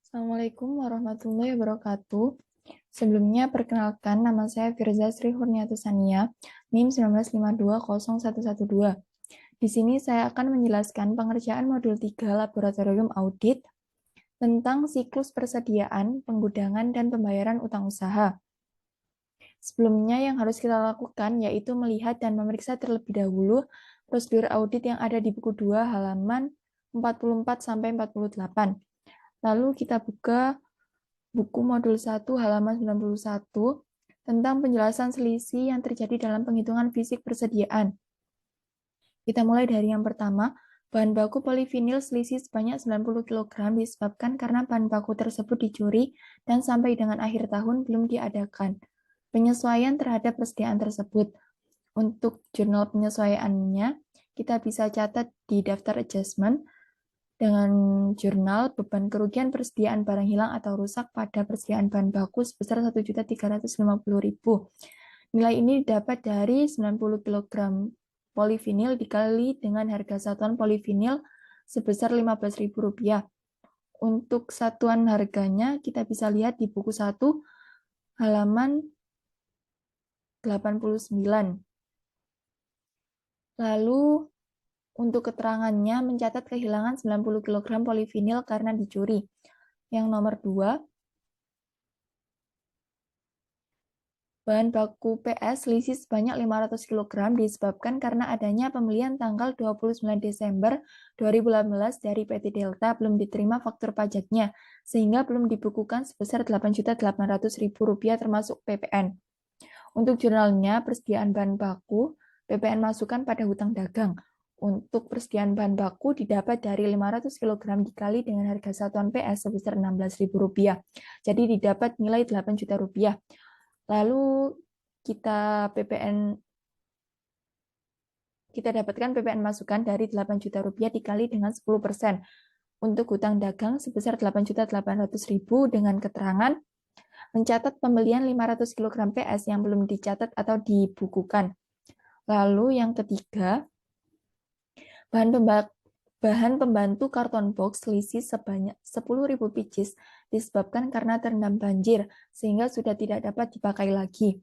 Assalamualaikum warahmatullahi wabarakatuh. Sebelumnya, perkenalkan nama saya Firza Sri Hurniatusania, NIM 1952012. Di sini saya akan menjelaskan pengerjaan modul 3 Laboratorium Audit tentang siklus persediaan, penggudangan, dan pembayaran utang usaha. Sebelumnya yang harus kita lakukan yaitu melihat dan memeriksa terlebih dahulu prosedur audit yang ada di buku 2 halaman 44-48. Lalu kita buka buku modul 1 halaman 91 tentang penjelasan selisih yang terjadi dalam penghitungan fisik persediaan. Kita mulai dari yang pertama, bahan baku polivinil selisih sebanyak 90 kg disebabkan karena bahan baku tersebut dicuri dan sampai dengan akhir tahun belum diadakan. Penyesuaian terhadap persediaan tersebut. Untuk jurnal penyesuaiannya, kita bisa catat di daftar adjustment dengan jurnal beban kerugian persediaan barang hilang atau rusak pada persediaan bahan baku sebesar 1.350.000. Nilai ini didapat dari 90 kg polivinil dikali dengan harga satuan polivinil sebesar Rp15.000. Untuk satuan harganya kita bisa lihat di buku 1 halaman 89. Lalu untuk keterangannya mencatat kehilangan 90 kg polivinil karena dicuri. Yang nomor 2, bahan baku PS selisih sebanyak 500 kg disebabkan karena adanya pembelian tanggal 29 Desember 2018 dari PT Delta belum diterima faktur pajaknya, sehingga belum dibukukan sebesar Rp8.800.000 termasuk PPN. Untuk jurnalnya, persediaan bahan baku, PPN masukkan pada hutang dagang. Untuk persediaan bahan baku didapat dari 500 kg dikali dengan harga satuan PS sebesar Rp16.000. Jadi didapat nilai Rp8 juta. Lalu kita dapatkan PPN masukan dari Rp8 juta dikali dengan 10%. Untuk hutang dagang sebesar Rp8.800.000 dengan keterangan mencatat pembelian 500 kg PS yang belum dicatat atau dibukukan. Lalu yang ketiga, bahan pembantu karton box selisih sebanyak 10.000 pieces disebabkan karena terendam banjir, sehingga sudah tidak dapat dipakai lagi.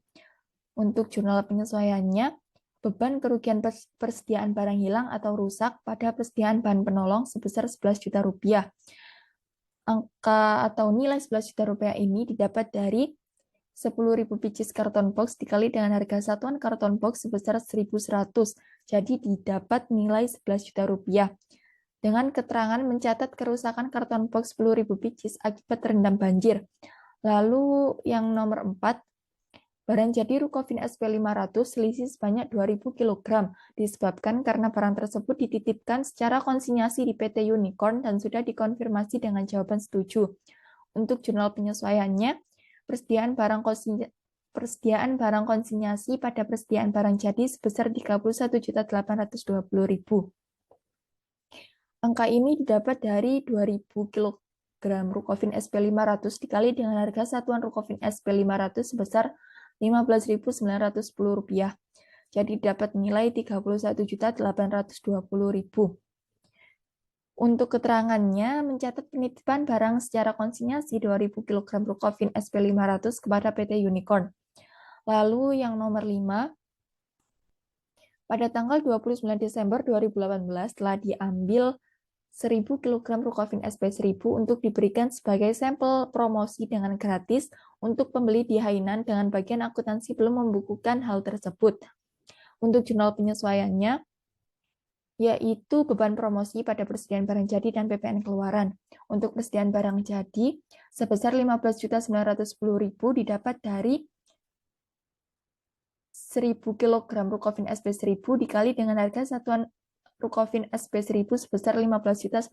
Untuk jurnal penyesuaiannya, beban kerugian persediaan barang hilang atau rusak pada persediaan bahan penolong sebesar Rp11 juta. Angka atau nilai Rp11 juta ini didapat dari 10.000 pieces karton box dikali dengan harga satuan karton box sebesar 1.100. Jadi didapat nilai Rp11 juta. Dengan keterangan mencatat kerusakan karton box 10.000 pieces akibat terendam banjir. Lalu yang nomor 4, barang jadi Rukofin SP500 selisih sebanyak 2.000 kg disebabkan karena barang tersebut dititipkan secara konsinyasi di PT Unicorn dan sudah dikonfirmasi dengan jawaban setuju. Untuk jurnal penyesuaiannya, persediaan barang konsinyasi pada persediaan barang jadi sebesar Rp31.820.000. Angka ini didapat dari 2.000 kg Rukofin SP500 dikali dengan harga satuan Rukofin SP500 sebesar Rp15.910. Jadi dapat nilai Rp31.820.000. Untuk keterangannya, mencatat penitipan barang secara konsinyasi 2.000 kg Rukofin SP500 kepada PT Unicorn. Lalu yang nomor 5, pada tanggal 29 Desember 2018 telah diambil 1.000 kg Rukofin SP1000 untuk diberikan sebagai sampel promosi dengan gratis untuk pembeli di Hainan dengan bagian akuntansi belum membukukan hal tersebut. Untuk jurnal penyesuaiannya, yaitu beban promosi pada persediaan barang jadi dan PPN keluaran. Untuk persediaan barang jadi sebesar Rp15.910.000 didapat dari 1.000 kg Rukofin SP1000 dikali dengan harga satuan Rukofin SP1000 sebesar Rp15.910.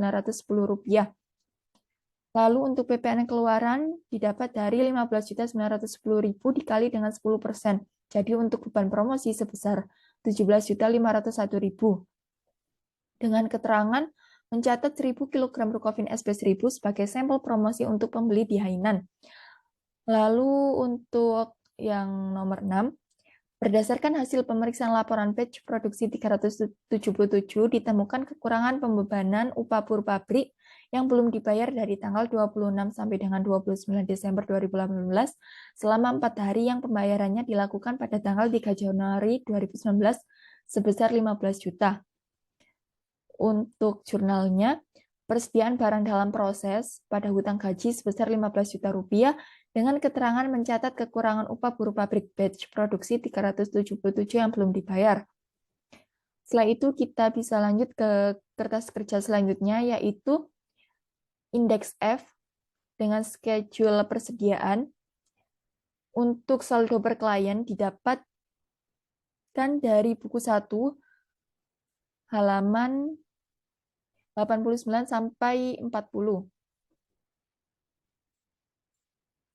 Lalu untuk PPN keluaran didapat dari Rp15.910.000 dikali dengan 10%. Jadi untuk beban promosi sebesar Rp17.501.000. Dengan keterangan mencatat 1.000 kg Rukofin SP1000 sebagai sampel promosi untuk pembeli di Hainan. Lalu untuk yang nomor 6, berdasarkan hasil pemeriksaan laporan batch produksi 377 ditemukan kekurangan pembebanan upah pur pabrik yang belum dibayar dari tanggal 26 sampai dengan 29 Desember 2018 selama 4 hari yang pembayarannya dilakukan pada tanggal 3 Januari 2019 sebesar 15 juta. Untuk jurnalnya, persediaan barang dalam proses pada hutang gaji sebesar 15 juta rupiah dengan keterangan mencatat kekurangan upah buruh pabrik batch produksi 377 yang belum dibayar. Setelah itu kita bisa lanjut ke kertas kerja selanjutnya, yaitu indeks F dengan schedule persediaan. Untuk saldo per klien didapatkan dari buku 1 halaman 89 sampai 40.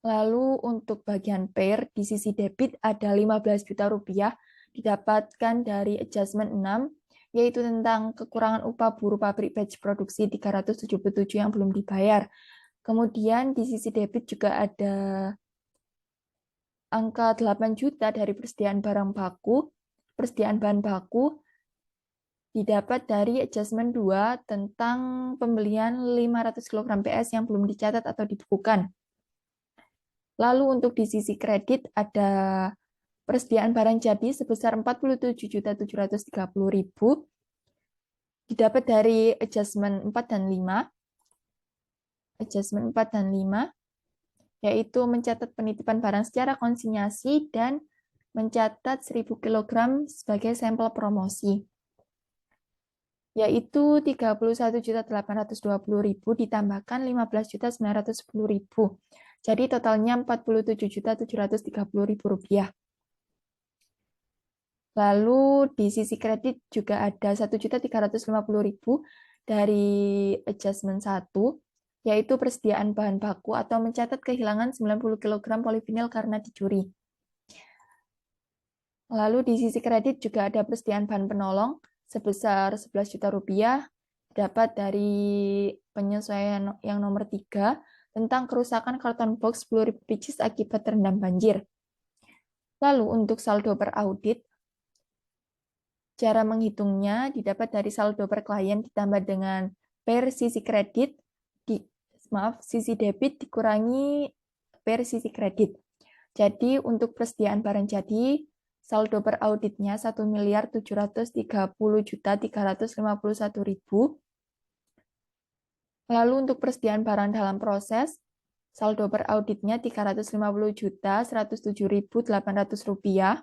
Lalu untuk bagian pair di sisi debit ada 15 juta rupiah didapatkan dari adjustment 6, yaitu tentang kekurangan upah buruh pabrik batch produksi 377 yang belum dibayar. Kemudian di sisi debit juga ada angka 8 juta dari persediaan barang baku, persediaan bahan baku didapat dari adjustment 2 tentang pembelian 500 kg PS yang belum dicatat atau dibukukan. Lalu untuk di sisi kredit ada persediaan barang jadi sebesar 47.730.000 didapat dari adjustment 4 dan 5. Adjustment 4 dan 5 yaitu mencatat penitipan barang secara konsinyasi dan mencatat 1.000 kg sebagai sampel promosi. Yaitu 31.820.000 ditambahkan 15.910.000. Jadi totalnya 47.730.000 rupiah. Lalu di sisi kredit juga ada 1.350.000 dari adjustment 1, yaitu persediaan bahan baku atau mencatat kehilangan 90 kg polivinil karena dicuri. Lalu di sisi kredit juga ada persediaan bahan penolong sebesar 11 juta rupiah dapat dari penyesuaian yang nomor 3 tentang kerusakan karton box 10.000 pieces akibat terendam banjir. Lalu untuk saldo per audit, cara menghitungnya didapat dari saldo per klien ditambah dengan per sisi kredit, sisi debit dikurangi per sisi kredit. Jadi untuk persediaan barang jadi, saldo per auditnya 1.730.351.000. Lalu untuk persediaan barang dalam proses, saldo per auditnya 350.107.800 rupiah.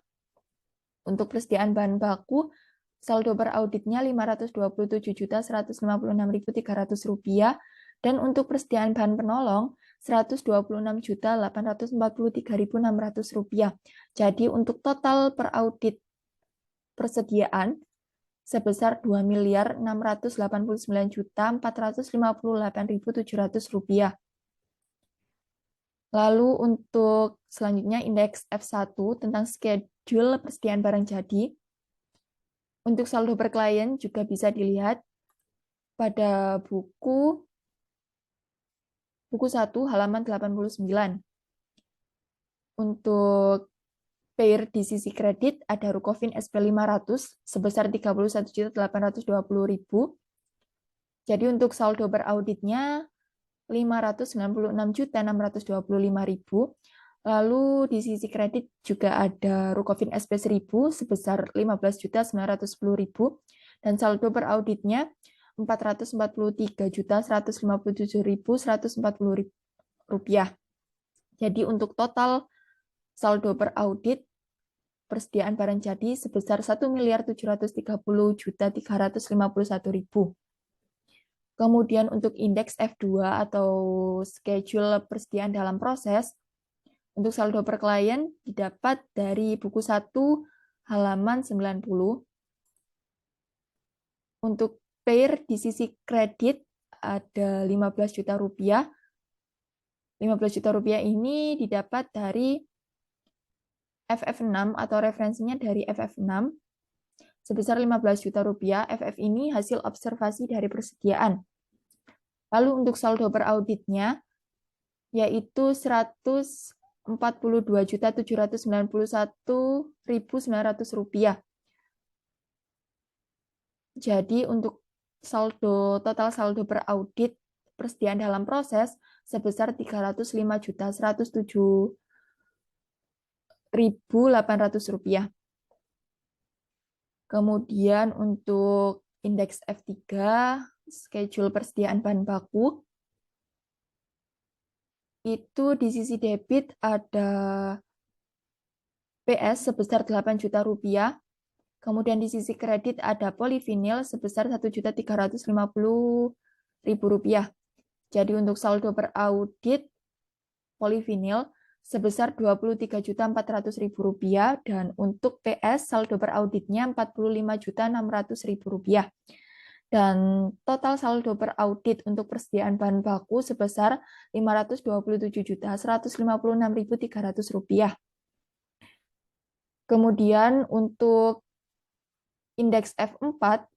Untuk persediaan bahan baku, saldo per auditnya 527.156.300 rupiah. Dan untuk persediaan bahan penolong, 126.843.600 rupiah. Jadi untuk total per audit persediaan sebesar 2.689.458.700 rupiah. Lalu untuk selanjutnya indeks F1 tentang schedule persediaan barang jadi. Untuk saldo per klien juga bisa dilihat pada buku 1 halaman 89. Untuk pair di sisi kredit ada Rukofin SP 500 sebesar 31.820.000. Jadi untuk saldo per auditnya 596.625.000. Lalu di sisi kredit juga ada Rukofin SP 1000 sebesar 15.910.000 dan saldo per auditnya 443.157.140 rupiah. Jadi untuk total saldo per audit persediaan barang jadi sebesar 1.730.351.000. Kemudian untuk indeks F2 atau schedule persediaan dalam proses, untuk saldo per klien didapat dari buku 1 halaman 90. Untuk pair di sisi kredit ada 15 juta rupiah. 15 juta rupiah ini didapat dari FF6 atau referensinya dari FF6 sebesar 15 juta rupiah. FF ini hasil observasi dari persediaan. Lalu untuk saldo per auditnya yaitu 142.791.900 rupiah. Jadi untuk total saldo per audit persediaan dalam proses sebesar Rp305.107.800. Kemudian untuk indeks F3, schedule persediaan bahan baku, itu di sisi debit ada PS sebesar Rp8.000.000, kemudian di sisi kredit ada polivinil sebesar Rp1.350.000. Jadi untuk saldo beraudit polivinil sebesar Rp23.400.000 dan untuk PS saldo berauditnya Rp45.600.000. Dan total saldo beraudit untuk persediaan bahan baku sebesar Rp527.156.300. Kemudian untuk indeks F4,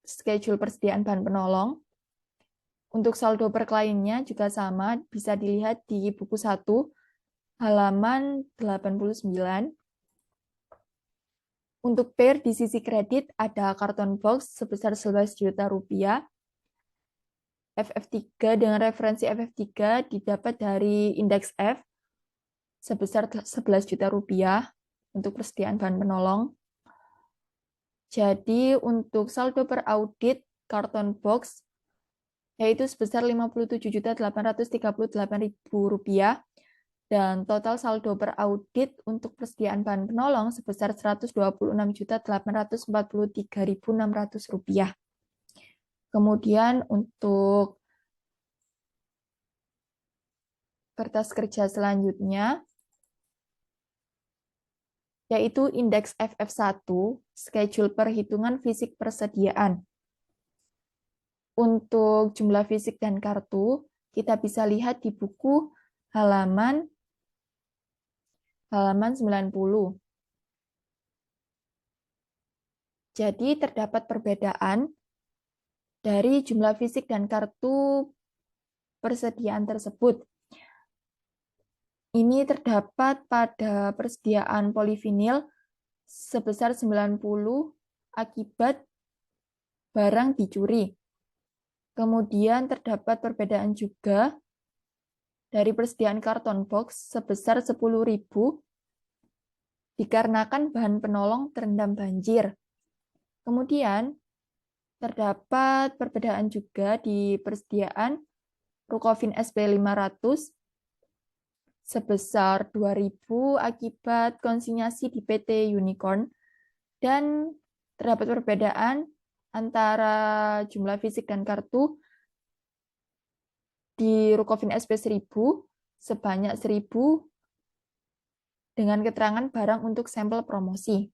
schedule persediaan bahan penolong, untuk saldo per kliennya juga sama, bisa dilihat di buku 1, halaman 89. Untuk pair di sisi kredit ada karton box sebesar Rp11 juta. FF3 dengan referensi FF3 didapat dari indeks F sebesar Rp11 juta untuk persediaan bahan penolong. Jadi untuk saldo per audit karton box yaitu sebesar Rp57.838.000 dan total saldo beraudit untuk persediaan bahan penolong sebesar Rp126.843.600. Kemudian untuk kertas kerja selanjutnya yaitu indeks FF1, schedule perhitungan fisik persediaan. Untuk jumlah fisik dan kartu, kita bisa lihat di buku halaman 90. Jadi terdapat perbedaan dari jumlah fisik dan kartu persediaan tersebut. Ini terdapat pada persediaan polivinil sebesar 90 akibat barang dicuri. Kemudian terdapat perbedaan juga dari persediaan karton box sebesar 10.000 dikarenakan bahan penolong terendam banjir. Kemudian terdapat perbedaan juga di persediaan Rukovin SP500 sebesar 2.000 akibat konsinyasi di PT Unicorn, dan terdapat perbedaan antara jumlah fisik dan kartu di Rukovin SP1000 sebanyak 1.000 dengan keterangan barang untuk sampel promosi.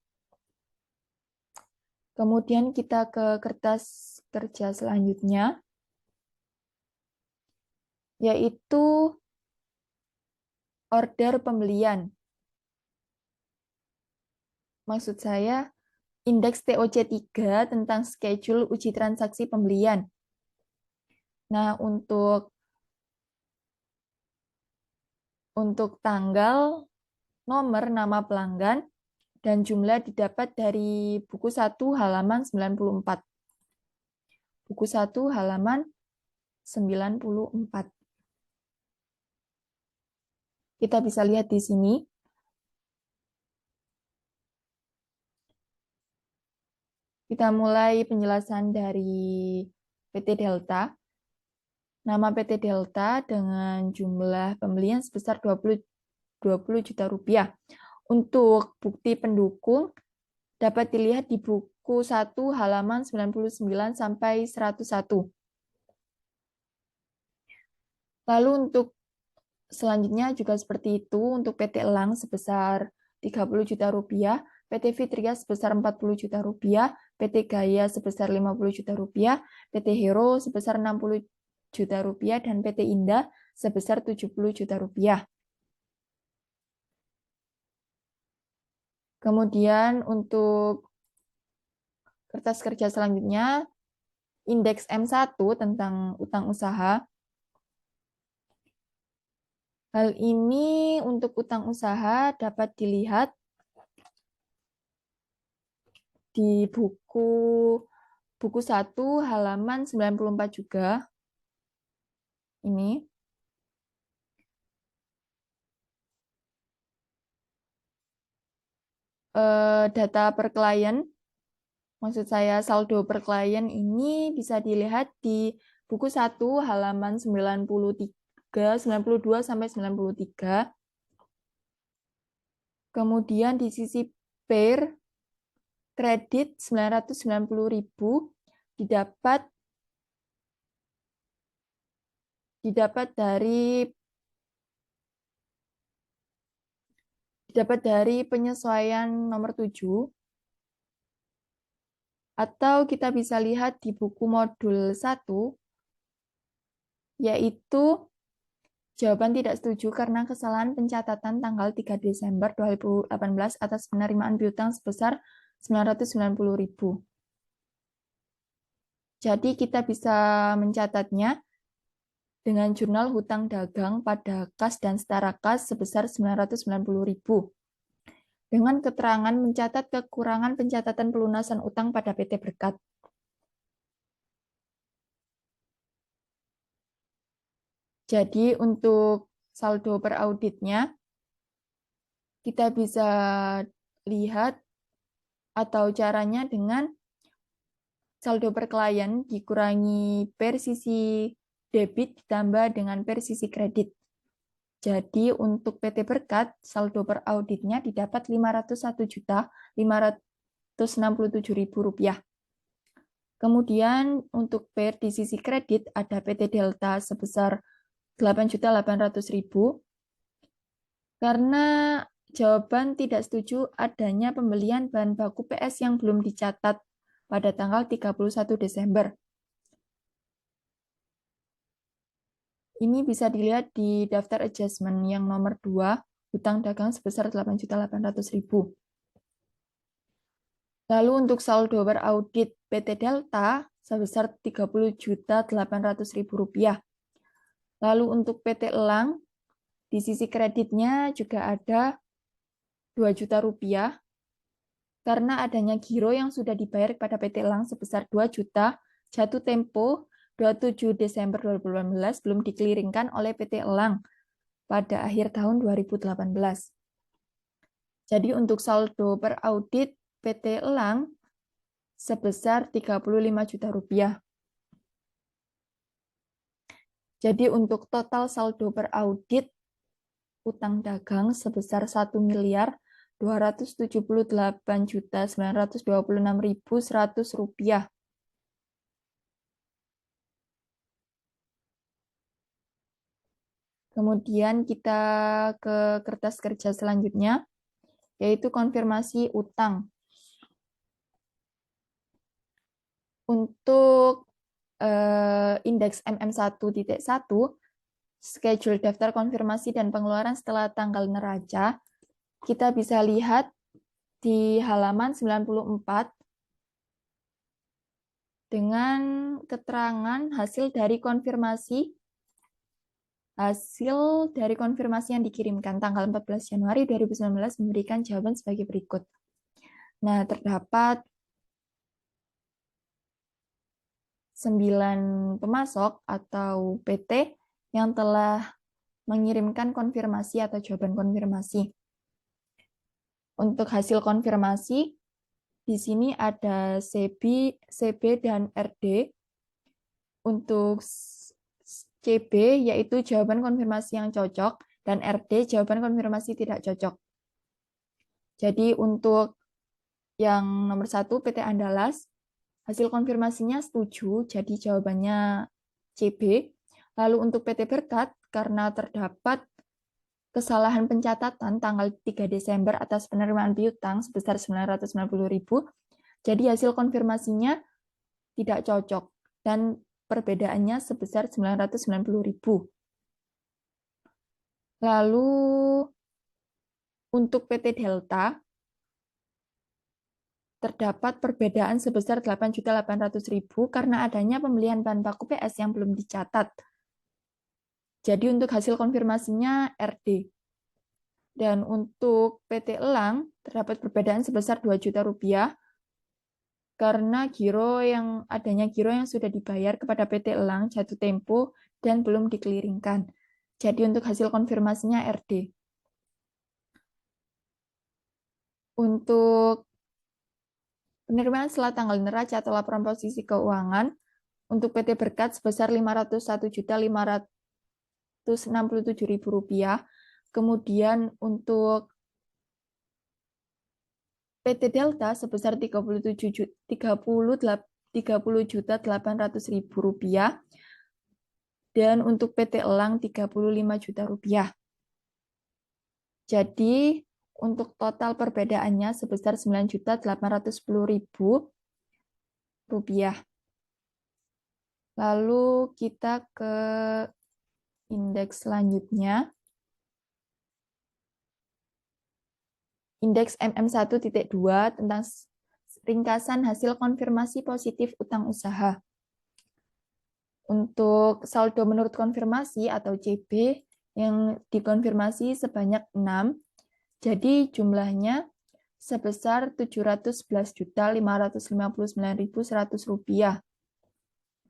Kemudian kita ke kertas kerja selanjutnya, yaitu order pembelian. Maksud saya, indeks TOC3 tentang schedule uji transaksi pembelian. Nah, untuk tanggal, nomor, nama pelanggan, dan jumlah didapat dari buku 1 halaman 94. Buku 1 halaman 94. Kita bisa lihat di sini. Kita mulai penjelasan dari PT Delta. Nama PT Delta dengan jumlah pembelian sebesar Rp20 juta. Untuk bukti pendukung dapat dilihat di buku 1 halaman 99 sampai 101. Lalu untuk selanjutnya juga seperti itu untuk PT Elang sebesar Rp30 juta, PT Fitria sebesar Rp40 juta, PT Gaya sebesar Rp50 juta, PT Hero sebesar Rp60 juta, dan PT Indah sebesar Rp70 juta. Kemudian untuk kertas kerja selanjutnya, indeks M1 tentang utang usaha. Hal ini untuk utang usaha dapat dilihat di buku 1 halaman 94 juga. Ini. Data per klien, maksud saya saldo per klien ini bisa dilihat di buku 1 halaman 93, 92 sampai 93. Kemudian di sisi pair kredit 990.000 didapat dari penyesuaian nomor 7, atau kita bisa lihat di buku modul 1, yaitu jawaban tidak setuju karena kesalahan pencatatan tanggal 3 Desember 2018 atas penerimaan piutang sebesar 990.000. Jadi kita bisa mencatatnya dengan jurnal hutang dagang pada kas dan setara kas sebesar 990.000. Dengan keterangan mencatat kekurangan pencatatan pelunasan utang pada PT Berkat. Jadi untuk saldo per auditnya, kita bisa lihat atau caranya dengan saldo per klien dikurangi per sisi debit ditambah dengan per sisi kredit. Jadi untuk PT Berkat, saldo per auditnya didapat Rp501.567.000. Kemudian untuk per di sisi kredit ada PT Delta sebesar Rp8.800.000. Karena jawaban tidak setuju adanya pembelian bahan baku PS yang belum dicatat pada tanggal 31 Desember. Ini bisa dilihat di daftar adjustment yang nomor 2, hutang dagang sebesar Rp8.800.000. Lalu untuk saldo beraudit PT Delta sebesar Rp30.800.000. Lalu untuk PT Elang, di sisi kreditnya juga ada Rp2 juta, karena adanya giro yang sudah dibayar kepada PT Elang sebesar 2 juta, jatuh tempo 27 Desember 2018 belum dikeliringkan oleh PT Elang pada akhir tahun 2018. Jadi untuk saldo per audit PT Elang sebesar Rp35 juta. Jadi untuk total saldo per audit utang dagang sebesar Rp1.278.926.100. Kemudian kita ke kertas kerja selanjutnya, yaitu konfirmasi utang. Untuk indeks MM1.1, schedule daftar konfirmasi dan pengeluaran setelah tanggal neraca, kita bisa lihat di halaman 94 dengan keterangan hasil dari konfirmasi yang dikirimkan tanggal 14 Januari 2019 memberikan jawaban sebagai berikut. Nah, terdapat 9 pemasok atau PT yang telah mengirimkan konfirmasi atau jawaban konfirmasi. Untuk hasil konfirmasi, di sini ada CB dan RD. Untuk CB yaitu jawaban konfirmasi yang cocok, dan RD jawaban konfirmasi tidak cocok. Jadi untuk yang nomor 1 PT Andalas, hasil konfirmasinya setuju, jadi jawabannya CB. Lalu untuk PT Berkat, karena terdapat kesalahan pencatatan tanggal 3 Desember atas penerimaan piutang sebesar 990.000, jadi hasil konfirmasinya tidak cocok, dan perbedaannya sebesar 990.000. Lalu untuk PT Delta, terdapat perbedaan sebesar 8.800.000 karena adanya pembelian bahan baku PS yang belum dicatat. Jadi untuk hasil konfirmasinya RD. Dan untuk PT Elang, terdapat perbedaan sebesar 2 juta rupiah karena adanya giro yang sudah dibayar kepada PT Elang jatuh tempo dan belum dikeliringkan. Jadi untuk hasil konfirmasinya RD. Untuk penerimaan setelah tanggal neraca atau laporan posisi keuangan, untuk PT Berkat sebesar Rp501.567.000. Kemudian untuk PT Delta sebesar Rp30.800.000 dan untuk PT Elang Rp35 juta. Jadi untuk total perbedaannya sebesar Rp9.810.000. Lalu kita ke indeks selanjutnya. Indeks MM1.2 tentang ringkasan hasil konfirmasi positif utang usaha. Untuk saldo menurut konfirmasi atau CB yang dikonfirmasi sebanyak 6, jadi jumlahnya sebesar Rp711.559.100.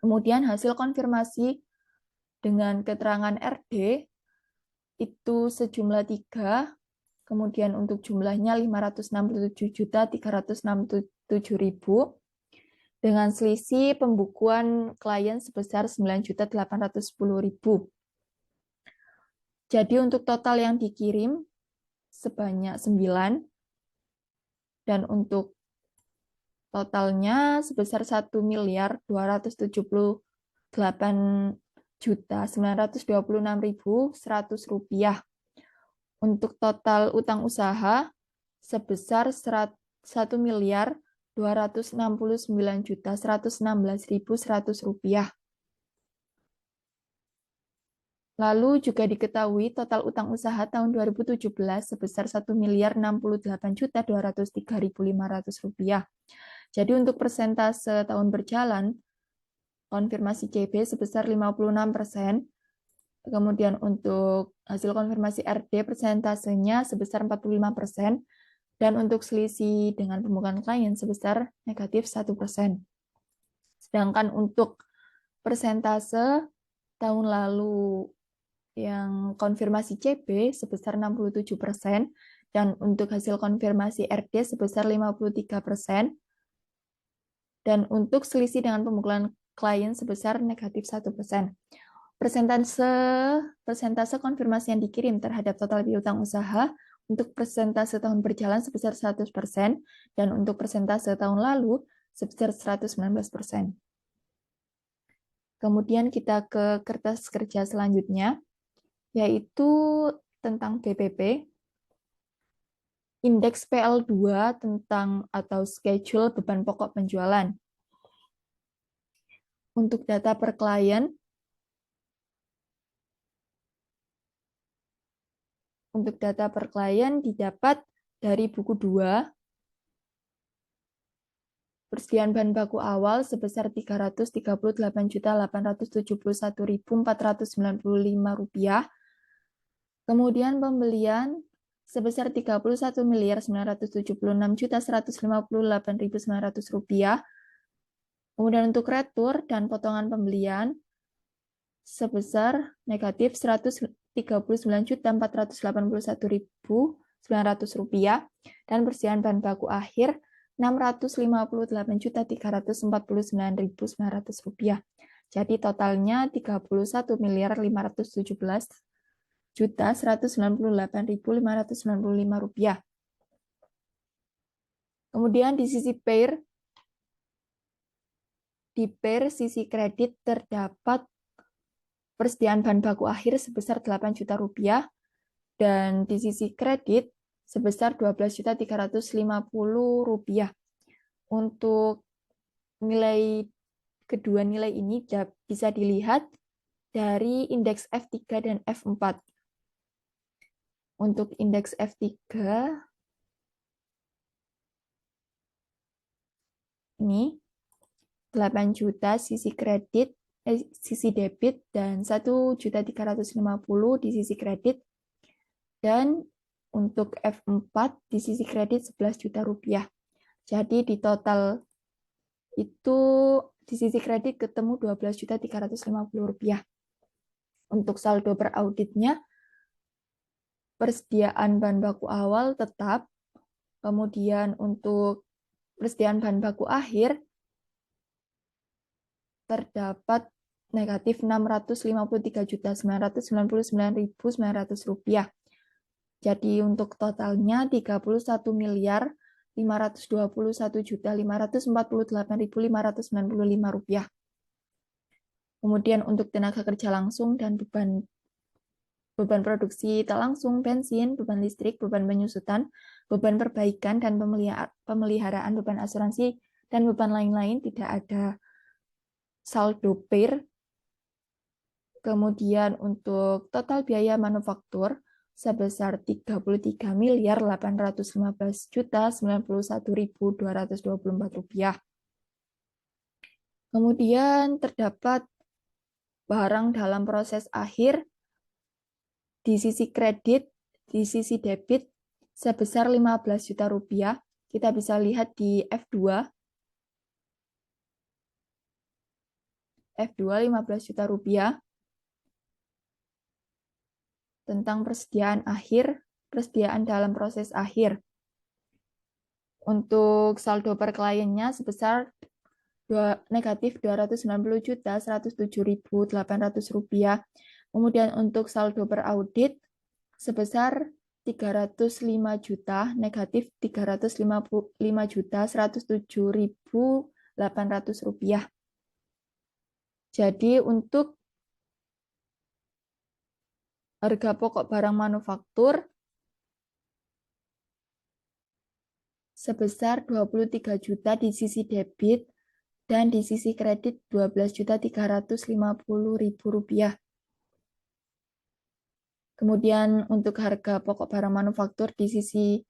Kemudian hasil konfirmasi dengan keterangan RD itu sejumlah 3, kemudian untuk jumlahnya 567.367.000 dengan selisih pembukuan klien sebesar 9.810.000. Jadi untuk total yang dikirim sebanyak 9 dan untuk totalnya sebesar Rp1.278.926.100. Untuk total utang usaha sebesar Rp1.269.116.116. Lalu juga diketahui total utang usaha tahun 2017 sebesar Rp1.068.203.500. Jadi untuk persentase tahun berjalan, konfirmasi CB sebesar 56%, kemudian untuk hasil konfirmasi RD persentasenya sebesar 45%, dan untuk selisih dengan pembukuan klien sebesar negatif 1%. Sedangkan untuk persentase tahun lalu yang konfirmasi CB sebesar 67%, dan untuk hasil konfirmasi RD sebesar 53%, dan untuk selisih dengan pembukuan klien sebesar negatif 1%. Persentase konfirmasi yang dikirim terhadap total piutang usaha untuk persentase tahun berjalan sebesar 100%, dan untuk persentase tahun lalu sebesar 119%. Kemudian kita ke kertas kerja selanjutnya, yaitu tentang BPP. Indeks PL2 tentang atau schedule beban pokok penjualan. Untuk data per klien, didapat dari buku 2, persediaan bahan baku awal sebesar Rp338.871.495. Kemudian pembelian sebesar Rp31.976.158.900. Kemudian untuk retur dan potongan pembelian sebesar negatif Rp39.481.900 dan persediaan bahan baku akhir Rp658.349.900. Jadi totalnya Rp31.517.198.595. Kemudian di sisi pair, sisi kredit terdapat persediaan bahan baku akhir sebesar Rp8 juta, dan di sisi kredit sebesar Rp12.350. Untuk kedua nilai ini bisa dilihat dari indeks F3 dan F4. Untuk indeks F3, ini 8 juta sisi kredit, sisi debit, dan 1.350.000 di sisi kredit. Dan untuk F4 di sisi kredit Rp11 juta. Jadi di total itu di sisi kredit ketemu Rp12.350.000. Untuk saldo per auditnya, persediaan bahan baku awal tetap, kemudian untuk persediaan bahan baku akhir terdapat negatif Rp653.999.900. Jadi untuk totalnya 31.521.548.595 rupiah. Kemudian untuk tenaga kerja langsung dan beban produksi tak langsung, bensin, beban listrik, beban penyusutan, beban perbaikan dan pemeliharaan, beban asuransi, dan beban lain-lain tidak ada saldo pair. Kemudian untuk total biaya manufaktur sebesar Rp30.815.091.224. Kemudian terdapat barang dalam proses akhir di sisi kredit, di sisi debit sebesar Rp15 juta. Kita bisa lihat di F2. F2 Rp15 juta tentang persediaan akhir, persediaan dalam proses akhir. Untuk saldo per kliennya sebesar negatif Rp290.107.800. Kemudian untuk saldo per audit sebesar 305 juta, negatif Rp355.107.800. Jadi untuk harga pokok barang manufaktur sebesar 23 juta di sisi debit dan di sisi kredit Rp12.350.000. Kemudian untuk harga pokok barang manufaktur di sisi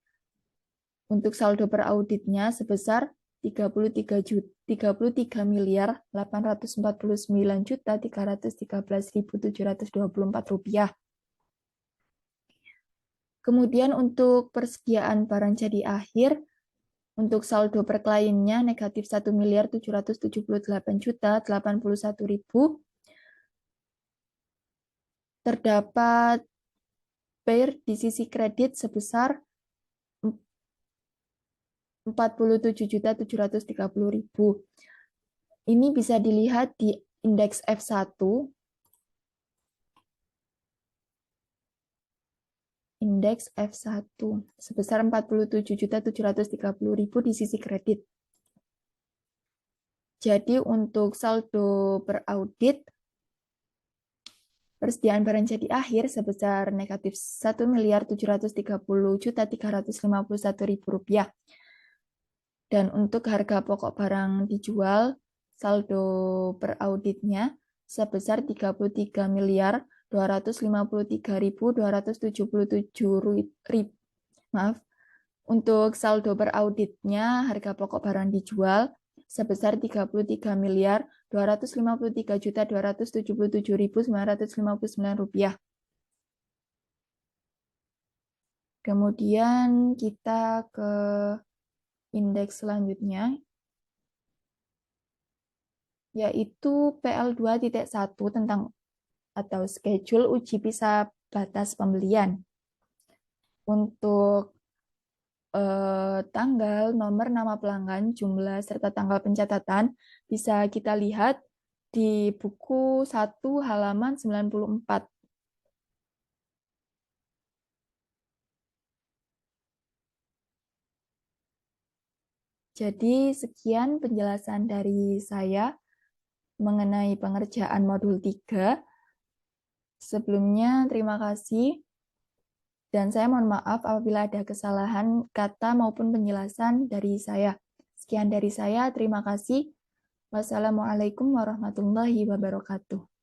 untuk saldo per auditnya sebesar 33.849.313.724 rupiah. Kemudian untuk persediaan barang jadi akhir untuk saldo per kliennya negatif 1.778.081.000. Terdapat pair di sisi kredit sebesar 47.730.000. Ini bisa dilihat di indeks F1. Indeks F1 sebesar 47.730.000 di sisi kredit. Jadi untuk saldo per audit persediaan barang jadi akhir sebesar negatif Rp1.730.351.000. Dan untuk harga pokok barang dijual, saldo per auditnya sebesar Rp3.253.277. Maaf. Untuk saldo per auditnya, harga pokok barang dijual sebesar Rp3.253.277.959. Kemudian kita ke indeks selanjutnya, yaitu PL2.1 tentang atau schedule uji pisah batas pembelian. Untuk tanggal, nomor, nama pelanggan, jumlah, serta tanggal pencatatan bisa kita lihat di buku 1 halaman 94. Jadi sekian penjelasan dari saya mengenai pengerjaan modul 3. Sebelumnya terima kasih. Dan saya mohon maaf apabila ada kesalahan kata maupun penjelasan dari saya. Sekian dari saya, terima kasih. Wassalamualaikum warahmatullahi wabarakatuh.